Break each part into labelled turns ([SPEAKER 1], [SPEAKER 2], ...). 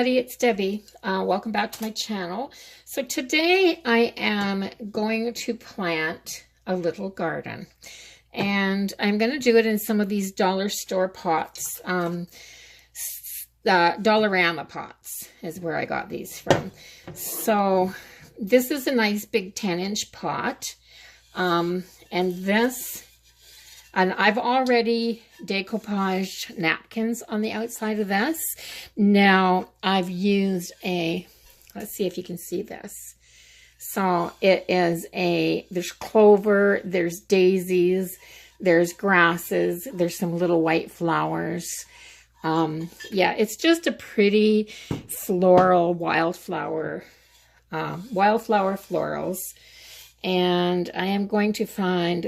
[SPEAKER 1] everybody, it's Debbie. Welcome back to my channel. So today I am going to plant a little garden, and I'm going to do it in some of these dollar store pots. Dollarama pots is where I got these from. So this is a nice big 10-inch pot, and I've already decoupaged napkins on the outside of this. Now I've used let's see if you can see this. So it is there's clover, there's daisies, there's grasses, there's some little white flowers. Yeah, it's just a pretty floral wildflower florals. And I am going to find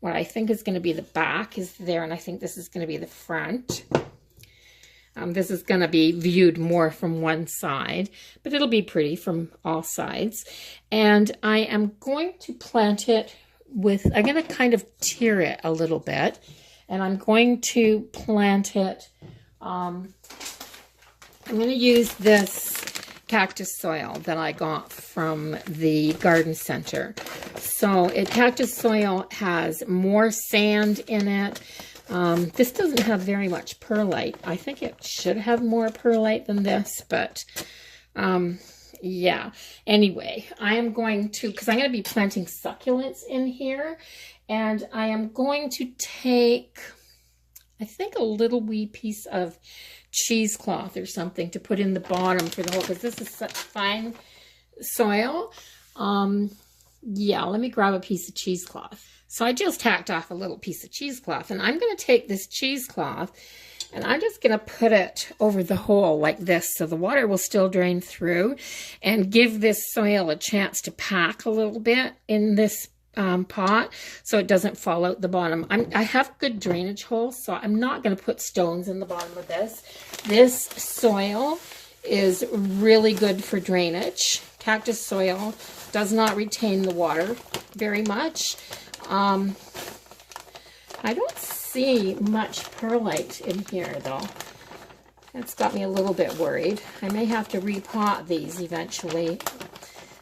[SPEAKER 1] what I think is going to be the back is there, and I think this is going to be the front. This is going to be viewed more from one side, but it'll be pretty from all sides. And I am going to plant it I'm going to kind of tier it a little bit, and I'm going to plant it, I'm going to use this cactus soil that I got from the garden center. So cactus soil has more sand in it. This doesn't have very much perlite. I think it should have more perlite than this, but yeah. Anyway, I am going to, because I'm going to be planting succulents in here, and I am going to take, I think, a little wee piece of cheesecloth or something to put in the bottom for the hole, because this is such fine soil. Yeah, let me grab a piece of cheesecloth. So I just hacked off a little piece of cheesecloth, and I'm going to take this cheesecloth and I'm just going to put it over the hole like this, so the water will still drain through, and give this soil a chance to pack a little bit in this pot so it doesn't fall out the bottom. I have good drainage holes, so I'm not going to put stones in the bottom of this. This soil is really good for drainage. Cactus soil does not retain the water very much. I don't see much perlite in here though. That's got me a little bit worried. I may have to repot these eventually.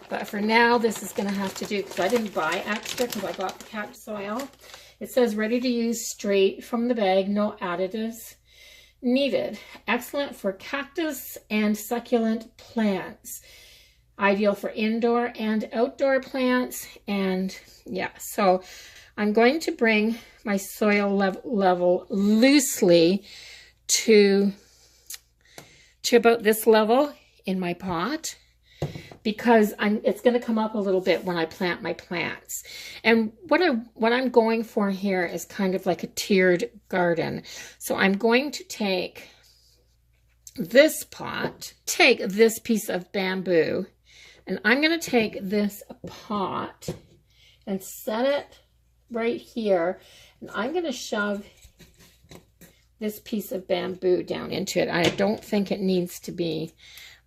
[SPEAKER 1] But for now, this is going to have to do, because I didn't buy extra because I got the cactus soil. It says ready to use straight from the bag, no additives needed. Excellent for cactus and succulent plants. Ideal for indoor and outdoor plants. And yeah, so I'm going to bring my soil level loosely to about this level in my pot, because it's going to come up a little bit when I plant my plants. And what I'm going for here is kind of like a tiered garden. So I'm going to take this pot, take this piece of bamboo, and I'm going to take this pot and set it right here, and I'm going to shove this piece of bamboo down into it. I don't think it needs to be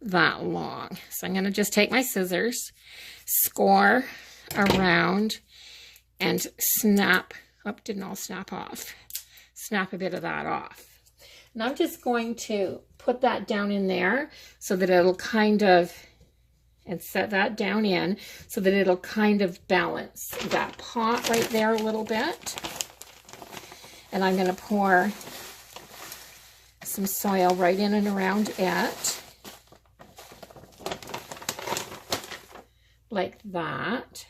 [SPEAKER 1] that long. So I'm going to just take my scissors, score around, and snap. Oh, didn't all snap off. Snap a bit of that off. And I'm just going to put that down in there so that it'll kind of, and set that down in so that it'll kind of balance that pot right there a little bit. And I'm going to pour some soil right in and around it, like that.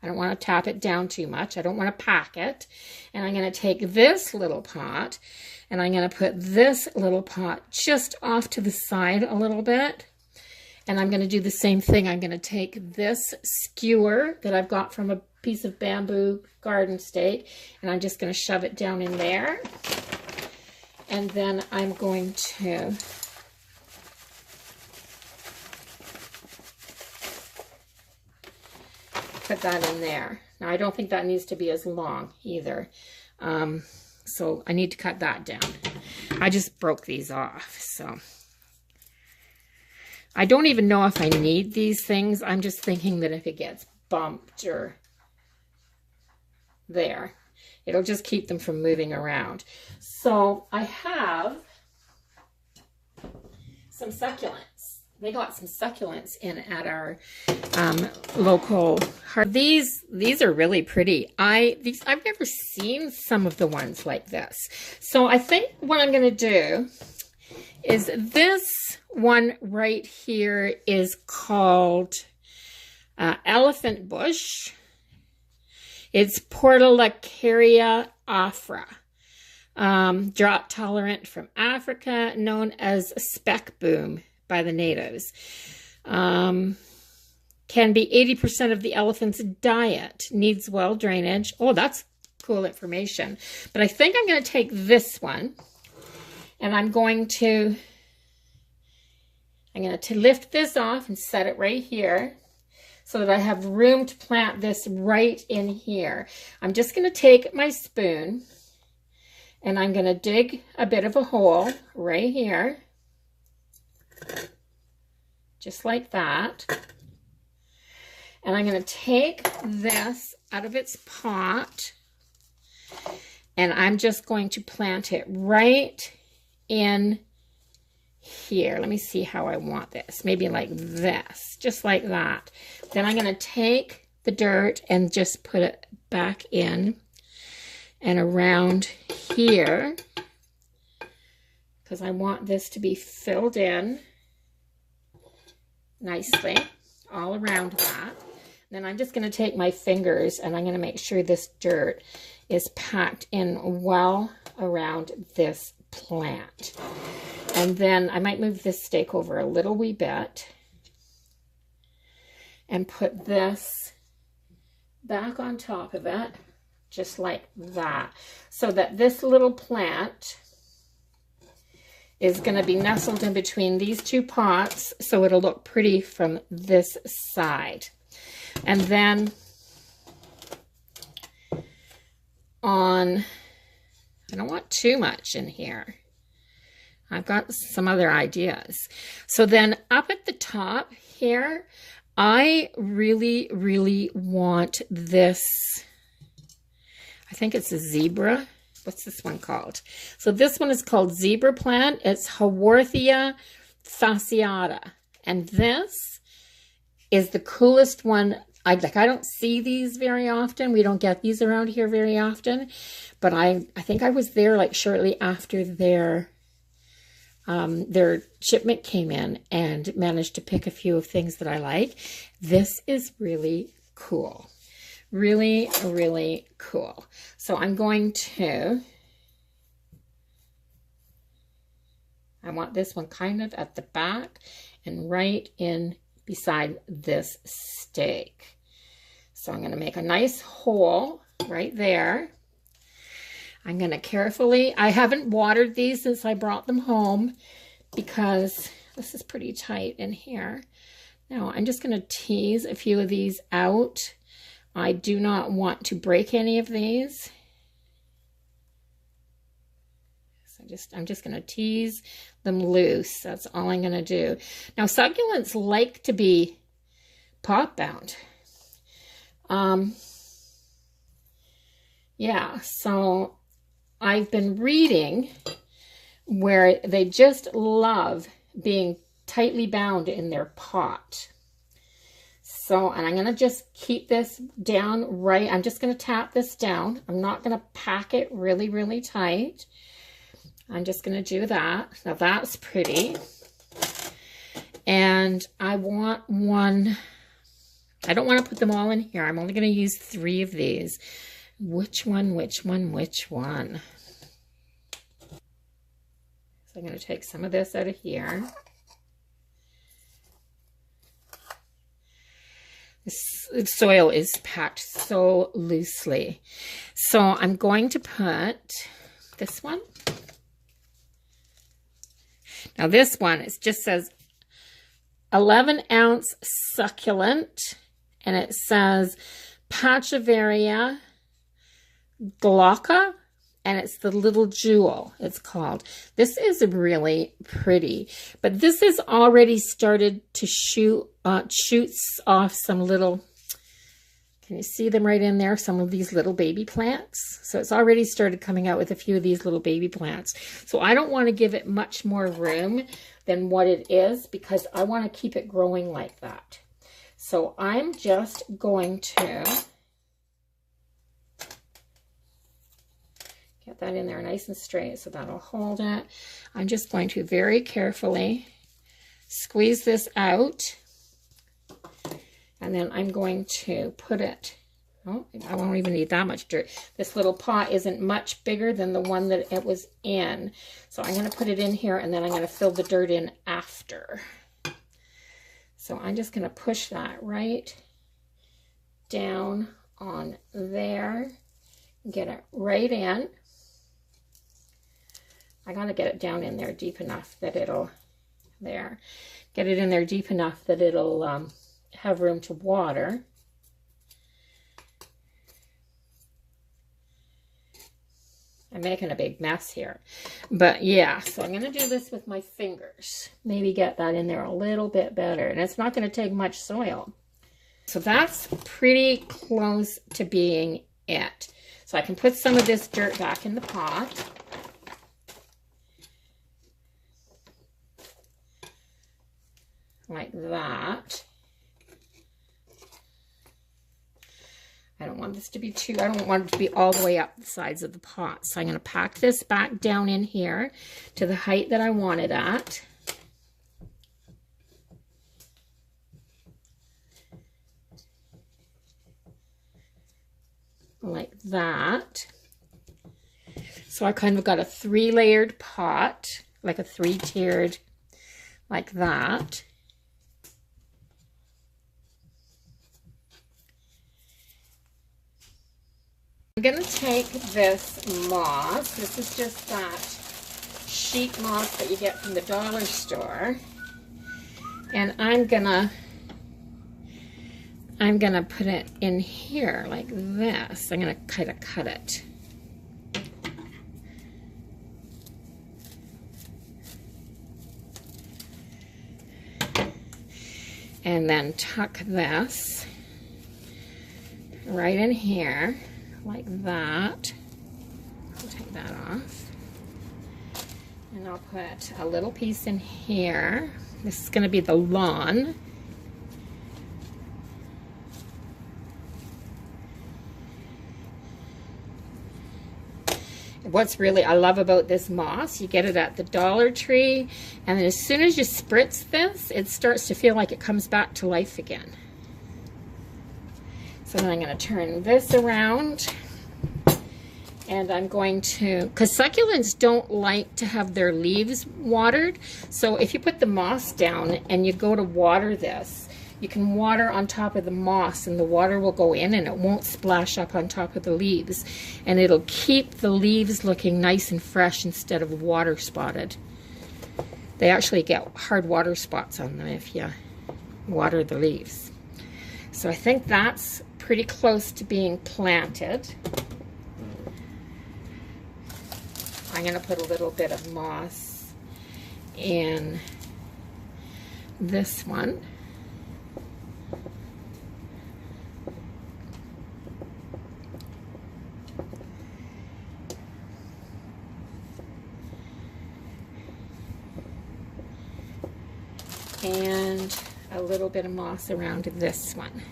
[SPEAKER 1] I don't want to tap it down too much. I don't want to pack it. And I'm going to take this little pot, and I'm going to put this little pot just off to the side a little bit. And I'm going to do the same thing. I'm going to take this skewer that I've got from a piece of bamboo garden stake, and I'm just going to shove it down in there. And then I'm going to put that in there. Now I don't think that needs to be as long either. So I need to cut that down. I just broke these off, so I don't even know if I need these things. I'm just thinking that if it gets bumped or there. It'll just keep them from moving around. So I have some succulents. They got some succulents in at our local. These are really pretty. I've never seen some of the ones like this. So I think what I'm going to do is this one right here is called Elephant Bush. It's Portulacaria afra. Drought tolerant from Africa, known as speck boom by the natives. Can be 80% of the elephant's diet. Needs well drainage. Oh, that's cool information. But I think I'm going to take this one and I'm going to lift this off and set it right here so that I have room to plant this right in here. I'm just going to take my spoon and I'm going to dig a bit of a hole right here, just like that. And I'm going to take this out of its pot and I'm just going to plant it right in here. Let me see how I want this. Maybe like this, just like that. Then I'm going to take the dirt and just put it back in and around here because I want this to be filled in nicely all around that. Then I'm just going to take my fingers and I'm going to make sure this dirt is packed in well around this plant. And then I might move this stake over a little wee bit and put this back on top of it, just like that, so that this little plant is going to be nestled in between these two pots, so it'll look pretty from this side. And then I don't want too much in here. I've got some other ideas. So then up at the top here, I really, really want this. I think it's a zebra. What's this one called? So this one is called zebra plant. It's Haworthia fasciata. And this is the coolest one. I don't see these very often. We don't get these around here very often. But I think I was there like shortly after their shipment came in and managed to pick a few of things that I like. This is really cool. Really, really cool. So I'm going to, I want this one kind of at the back and right in beside this stake. So I'm going to make a nice hole right there. I'm going to carefully, I haven't watered these since I brought them home because this is pretty tight in here. Now I'm just going to tease a few of these out. I do not want to break any of these. So I'm just going to tease them loose. That's all I'm going to do. Now succulents like to be pot bound. Yeah, so I've been reading where they just love being tightly bound in their pot. So, and I'm going to just keep this down right. I'm just going to tap this down. I'm not going to pack it really, really tight. I'm just going to do that. Now that's pretty. And I want one. I don't want to put them all in here. I'm only going to use 3 of these. Which one, which one, which one? So I'm going to take some of this out of here. This soil is packed so loosely. So I'm going to put this one. Now this one, it just says 11-ounce succulent. And it says Pachiveria glauca, and it's the little jewel, it's called. This is really pretty, but this has already started to shoots off some little, Can you see them right in there? Some of these little baby plants. So it's already started coming out with a few of these little baby plants. So I don't want to give it much more room than what it is because I want to keep it growing like that. So I'm just going to get that in there nice and straight so that'll hold it. I'm just going to very carefully squeeze this out. And then I'm going to put it, oh, I won't even need that much dirt. This little pot isn't much bigger than the one that it was in. So I'm going to put it in here and then I'm going to fill the dirt in after. So I'm just going to push that right down on there. Get it right in. I got to get it down in there deep enough that it'll, there. Get it in there deep enough that it'll, have room to water. I'm making a big mess here. But yeah, so I'm going to do this with my fingers. Maybe get that in there a little bit better. And it's not going to take much soil. So that's pretty close to being it. So I can put some of this dirt back in the pot. Like that. I don't want this to be too, I don't want it to be all the way up the sides of the pot. So I'm going to pack this back down in here to the height that I want it at. Like that. So I kind of got a 3-layered pot, like a 3-tiered, like that. I'm going to take this moss. This is just that sheet moss that you get from the dollar store. And I'm gonna put it in here like this. I'm gonna kind of cut it. And then tuck this right in here. Like that. I'll take that off. And I'll put a little piece in here. This is going to be the lawn. What's really I love about this moss, you get it at the Dollar Tree, and then as soon as you spritz this, it starts to feel like it comes back to life again. So then I'm going to turn this around, and I'm going to, because succulents don't like to have their leaves watered, so if you put the moss down and you go to water this, you can water on top of the moss and the water will go in and it won't splash up on top of the leaves, and it'll keep the leaves looking nice and fresh instead of water spotted. They actually get hard water spots on them if you water the leaves. So I think that's pretty close to being planted. I'm going to put a little bit of moss in this one. And a little bit of moss around this one.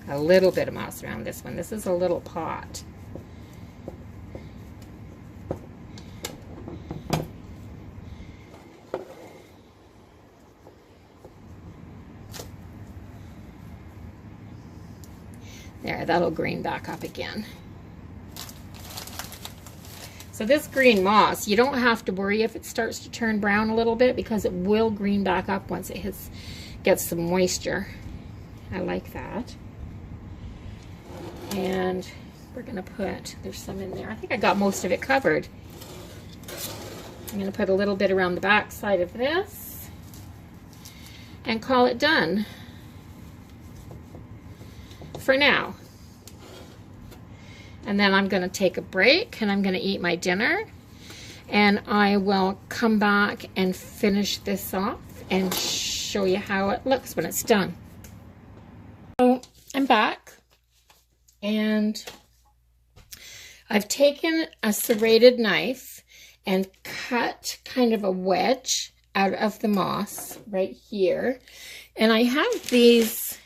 [SPEAKER 1] A little bit of moss around this one. This is a little pot. There, that'll green back up again. So this green moss, you don't have to worry if it starts to turn brown a little bit because it will green back up once it gets some moisture. I like that. And we're going to put, there's some in there. I think I got most of it covered. I'm going to put a little bit around the back side of this and call it done for now. And then I'm going to take a break and I'm going to eat my dinner, and I will come back and finish this off and show you how it looks when it's done. So back, and I've taken a serrated knife and cut kind of a wedge out of the moss right here. And I have these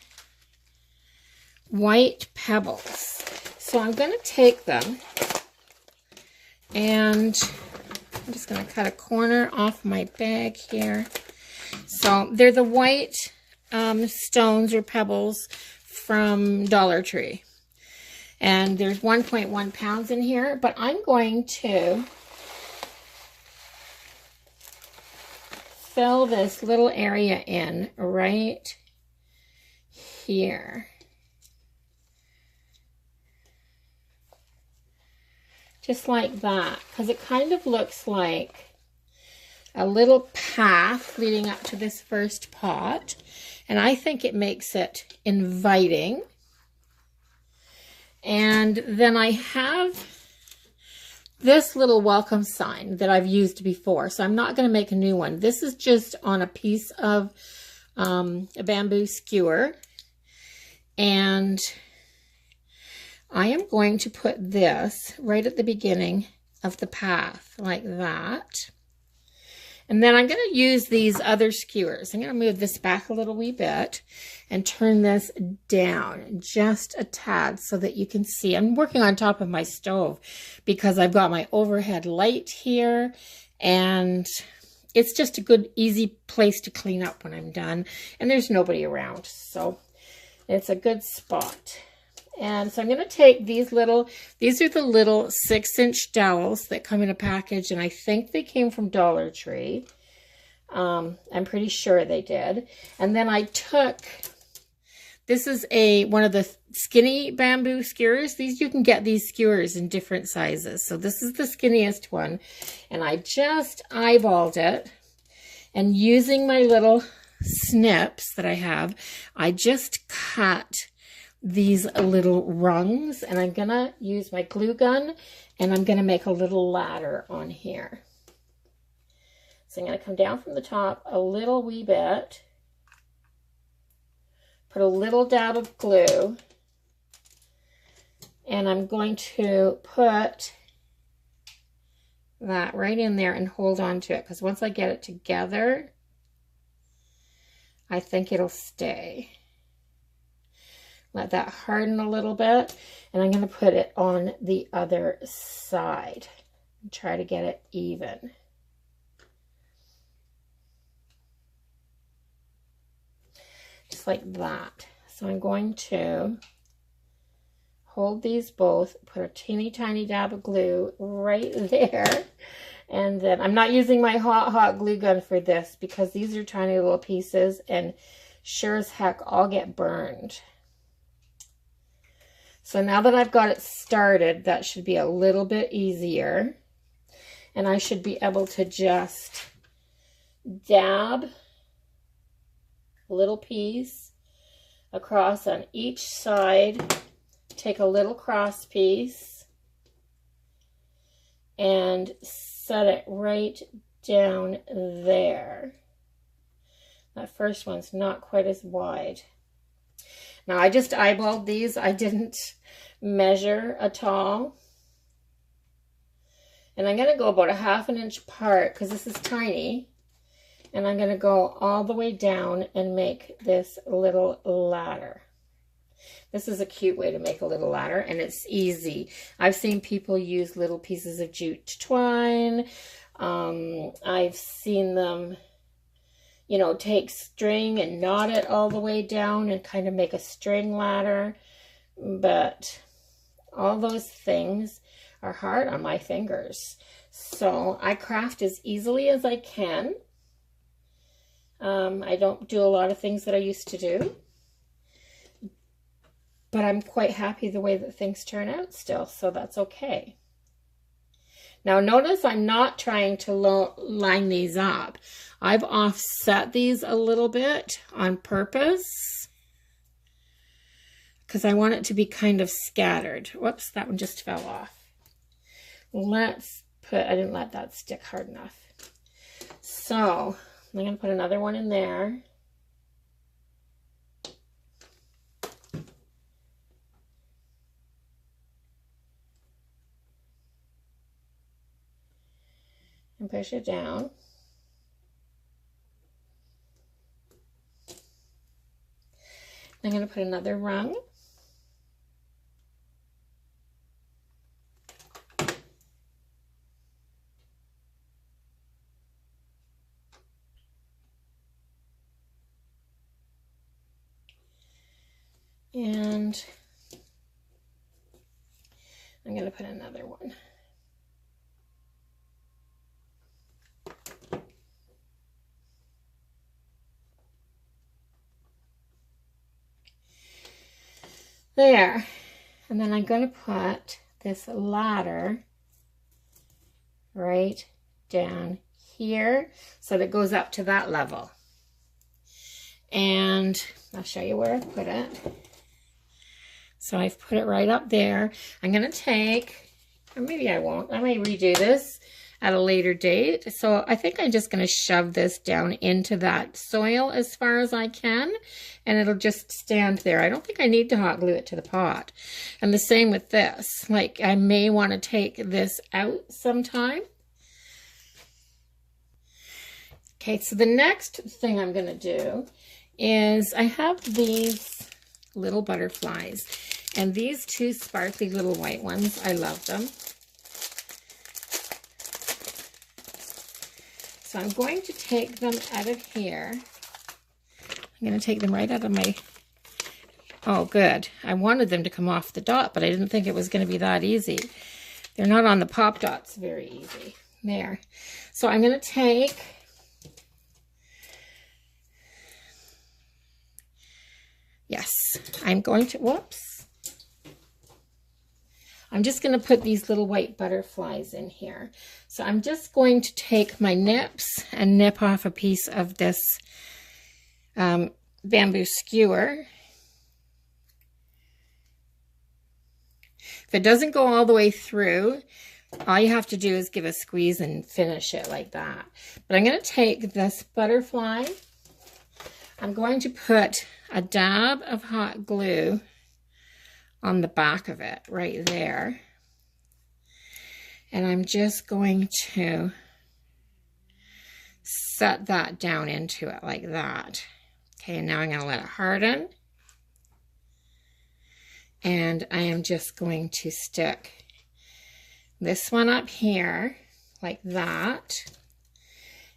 [SPEAKER 1] white pebbles. So I'm going to take them, and I'm just going to cut a corner off my bag here. So they're the white stones or pebbles from Dollar Tree. And there's 1.1 pounds in here, but I'm going to fill this little area in right here. Just like that, because it kind of looks like a little path leading up to this first pot, and I think it makes it inviting. And then I have this little welcome sign that I've used before, so I'm not going to make a new one. This is just on a piece of a bamboo skewer, and I am going to put this right at the beginning of the path, like that. And then I'm going to use these other skewers. I'm going to move this back a little wee bit and turn this down just a tad so that you can see. I'm working on top of my stove because I've got my overhead light here, and it's just a good, easy place to clean up when I'm done. And there's nobody around, so it's a good spot. And so I'm going to take these are the little 6-inch dowels that come in a package, and I think they came from Dollar Tree. I'm pretty sure they did. And then I took, this is one of the skinny bamboo skewers. You can get these skewers in different sizes. So this is the skinniest one, and I just eyeballed it, and using my little snips that I have, I just cut these little rungs, and I'm gonna use my glue gun, and I'm gonna make a little ladder on here. So I'm gonna come down from the top a little wee bit, put a little dab of glue, and I'm going to put that right in there and hold on to it, because once I get it together, I think it'll stay. Let that harden a little bit, and I'm going to put it on the other side and try to get it even. Just like that. So I'm going to hold these both, put a teeny tiny dab of glue right there, and then I'm not using my hot glue gun for this because these are tiny little pieces, and sure as heck I'll get burned. So now that I've got it started, that should be a little bit easier. And I should be able to just dab a little piece across on each side, take a little cross piece, and set it right down there. That first one's not quite as wide. Now, I just eyeballed these. I didn't measure at all. And I'm going to go about a 1/2 inch apart because this is tiny. And I'm going to go all the way down and make this little ladder. This is a cute way to make a little ladder, and it's easy. I've seen people use little pieces of jute twine. I've seen them, you know, take string and knot it all the way down and kind of make a string ladder. But all those things are hard on my fingers. So I craft as easily as I can. I don't do a lot of things that I used to do. But I'm quite happy the way that things turn out still, so that's okay. Now notice I'm not trying to line these up. I've offset these a little bit on purpose because I want it to be kind of scattered. Whoops, that one just fell off. I didn't let that stick hard enough. So I'm going to put another one in there. and push it down. I'm going to put another rung. And I'm going to put another one. There. And then I'm going to put this ladder right down here so that it goes up to that level. And I'll show you where I put it. So I've put it right up there. I'm going to take, or maybe I won't, I may redo this at a later date. So I think I'm just going to shove this down into that soil as far as I can, and it'll just stand there. I don't think I need to hot glue it to the pot. And the same with this. Like, I may want to take this out sometime. Okay, so the next thing I'm going to do is I have these little butterflies, and these two sparkly little white ones, I love them. So I'm going to take them out of here. I'm going to take them right out of my, oh good, I wanted them to come off the dot, but I didn't think it was going to be that easy. They're not on the pop dots very easy. There. So I'm going to take, yes, I'm going to, whoops. I'm just going to put these little white butterflies in here. So I'm just going to take my nips and nip off a piece of this bamboo skewer. If it doesn't go all the way through, all you have to do is give a squeeze and finish it like that. But I'm going to take this butterfly. I'm going to put a dab of hot glue on the back of it right there. And I'm just going to set that down into it like that. Okay, and now I'm going to let it harden. And I am just going to stick this one up here like that.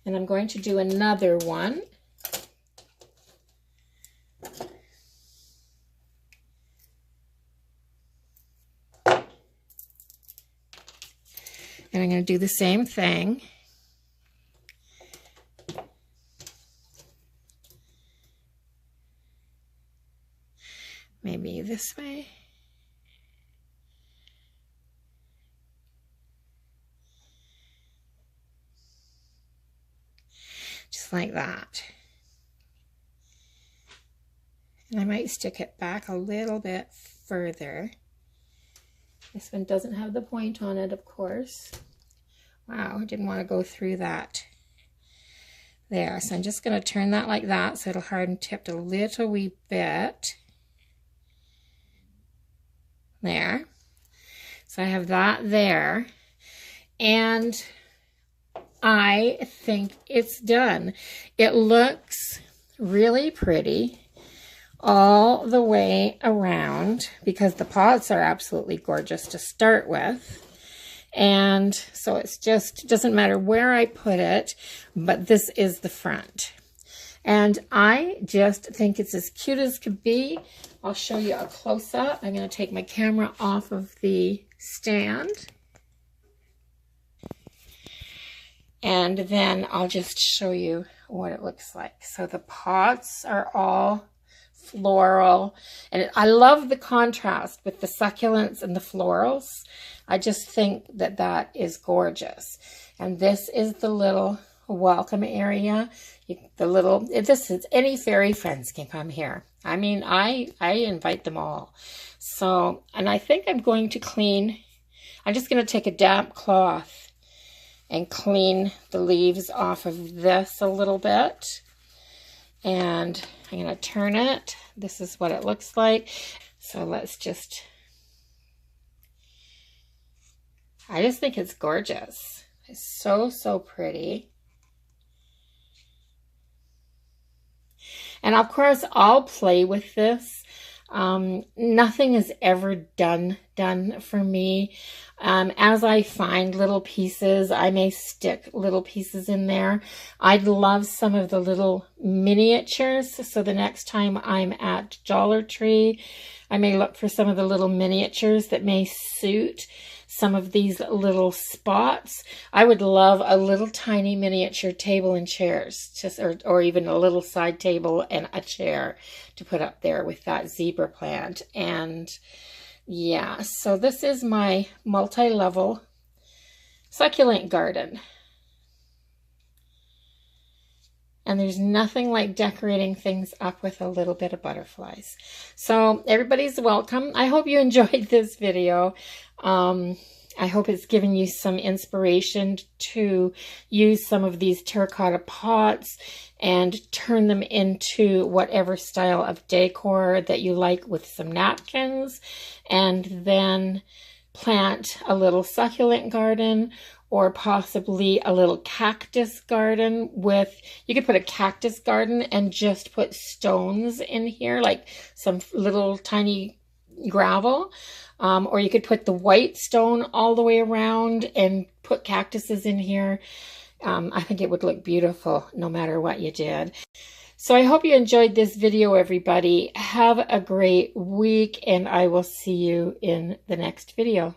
[SPEAKER 1] And I'm going to do another one. And I'm going to do the same thing. Maybe this way. Just like that. And I might stick it back a little bit further. This one doesn't have the point on it, of course. Wow, I didn't want to go through that. There, so I'm just going to turn that like that so it'll harden tipped a little wee bit. There. So I have that there. And I think it's done. It looks really pretty all the way around because the pots are absolutely gorgeous to start with. And so it's just, it doesn't matter where I put it, but this is the front. And I just think it's as cute as could be. I'll show you a close-up. I'm going to take my camera off of the stand. And then I'll just show you what it looks like. So the pots are all floral, and I love the contrast with the succulents and the florals. I just think that that is gorgeous. And this is the little welcome area. This is any fairy friends can come here. I mean, I invite them all. So, and I think I'm going to clean, I'm just going to take a damp cloth and clean the leaves off of this a little bit. And I'm going to turn it. This is what it looks like. So let's just, I just think it's gorgeous. It's so, so pretty. And of course, I'll play with this. Nothing is ever done for me. As I find little pieces, I may stick little pieces in there. I'd love some of the little miniatures. So the next time I'm at Dollar Tree, I may look for some of the little miniatures that may suit some of these little spots. I would love a little tiny miniature table and chairs, just or even a little side table and a chair to put up there with that zebra plant. And yeah, so this is my multi-level succulent garden. And there's nothing like decorating things up with a little bit of butterflies. So everybody's welcome. I hope you enjoyed this video. I hope it's given you some inspiration to use some of these terracotta pots and turn them into whatever style of decor that you like with some napkins, and then plant a little succulent garden or possibly a little cactus garden with, you could put a cactus garden and just put stones in here, like some little tiny gravel. Or you could put the white stone all the way around and put cactuses in here. I think it would look beautiful no matter what you did. So I hope you enjoyed this video, everybody. Have a great week, and I will see you in the next video.